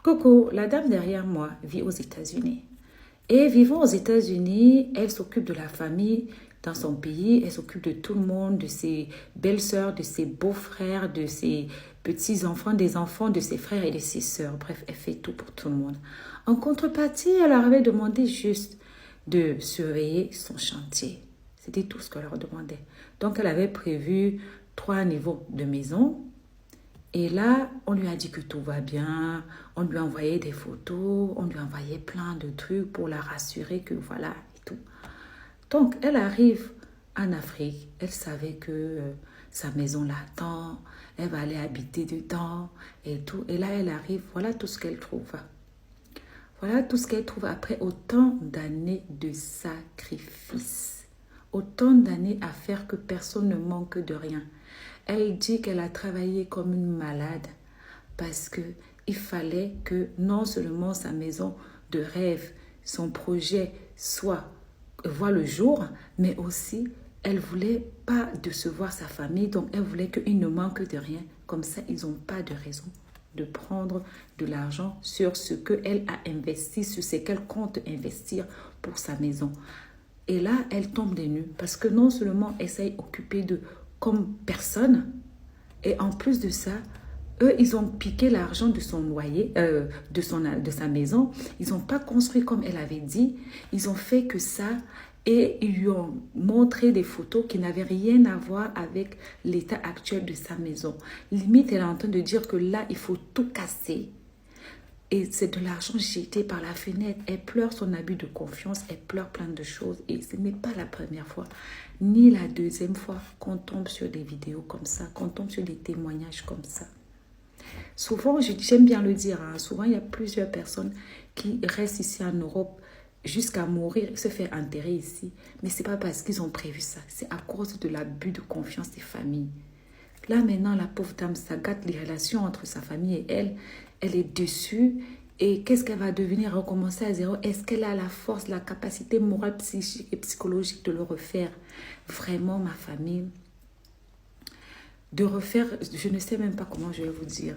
Coucou, la dame derrière moi vit aux États-Unis. Et vivant aux États-Unis, elle s'occupe de la famille dans son pays, elle s'occupe de tout le monde, de ses belles-sœurs, de ses beaux-frères, de ses petits-enfants, des enfants de ses frères et de ses sœurs. Bref, elle fait tout pour tout le monde. En contrepartie, elle leur avait demandé juste de surveiller son chantier. C'était tout ce qu'elle leur demandait. Donc, elle avait prévu 3 niveaux de maison. Et là, on lui a dit que tout va bien, on lui a envoyé des photos, on lui a envoyé plein de trucs pour la rassurer que voilà et tout. Donc, elle arrive en Afrique, elle savait que sa maison l'attend, elle va aller habiter dedans et tout. Et là, elle arrive, voilà tout ce qu'elle trouve. Voilà tout ce qu'elle trouve après autant d'années de sacrifice. Autant d'années à faire que personne ne manque de rien. Elle dit qu'elle a travaillé comme une malade parce qu'il fallait que non seulement sa maison de rêve, son projet voit le jour, mais aussi elle voulait pas décevoir sa famille, donc elle voulait qu'il ne manque de rien. Comme ça, ils n'ont pas de raison de prendre de l'argent sur ce qu'elle a investi, sur ce qu'elle compte investir pour sa maison. Et là, elle tombe des nues parce que non seulement elle s'est occupée de comme personne, et en plus de ça, eux, ils ont piqué l'argent de son loyer, de sa maison. Ils n'ont pas construit comme elle avait dit. Ils ont fait que ça et ils lui ont montré des photos qui n'avaient rien à voir avec l'état actuel de sa maison. Limite, elle est en train de dire que là, il faut tout casser. Et c'est de l'argent jeté par la fenêtre. Elle pleure son abus de confiance, elle pleure plein de choses. Et ce n'est pas la première fois, ni la deuxième fois qu'on tombe sur des vidéos comme ça, qu'on tombe sur des témoignages comme ça. Souvent, j'aime bien le dire, souvent il y a plusieurs personnes qui restent ici en Europe jusqu'à mourir, se faire enterrer ici. Mais ce n'est pas parce qu'ils ont prévu ça, c'est à cause de l'abus de confiance des familles. Là, maintenant, la pauvre dame, ça gâte les relations entre sa famille et elle. Elle est déçue. Et qu'est-ce qu'elle va devenir? Recommencer à zéro? Est-ce qu'elle a la force, la capacité morale, psychique et psychologique de le refaire? Vraiment, ma famille, de refaire, je ne sais même pas comment je vais vous dire.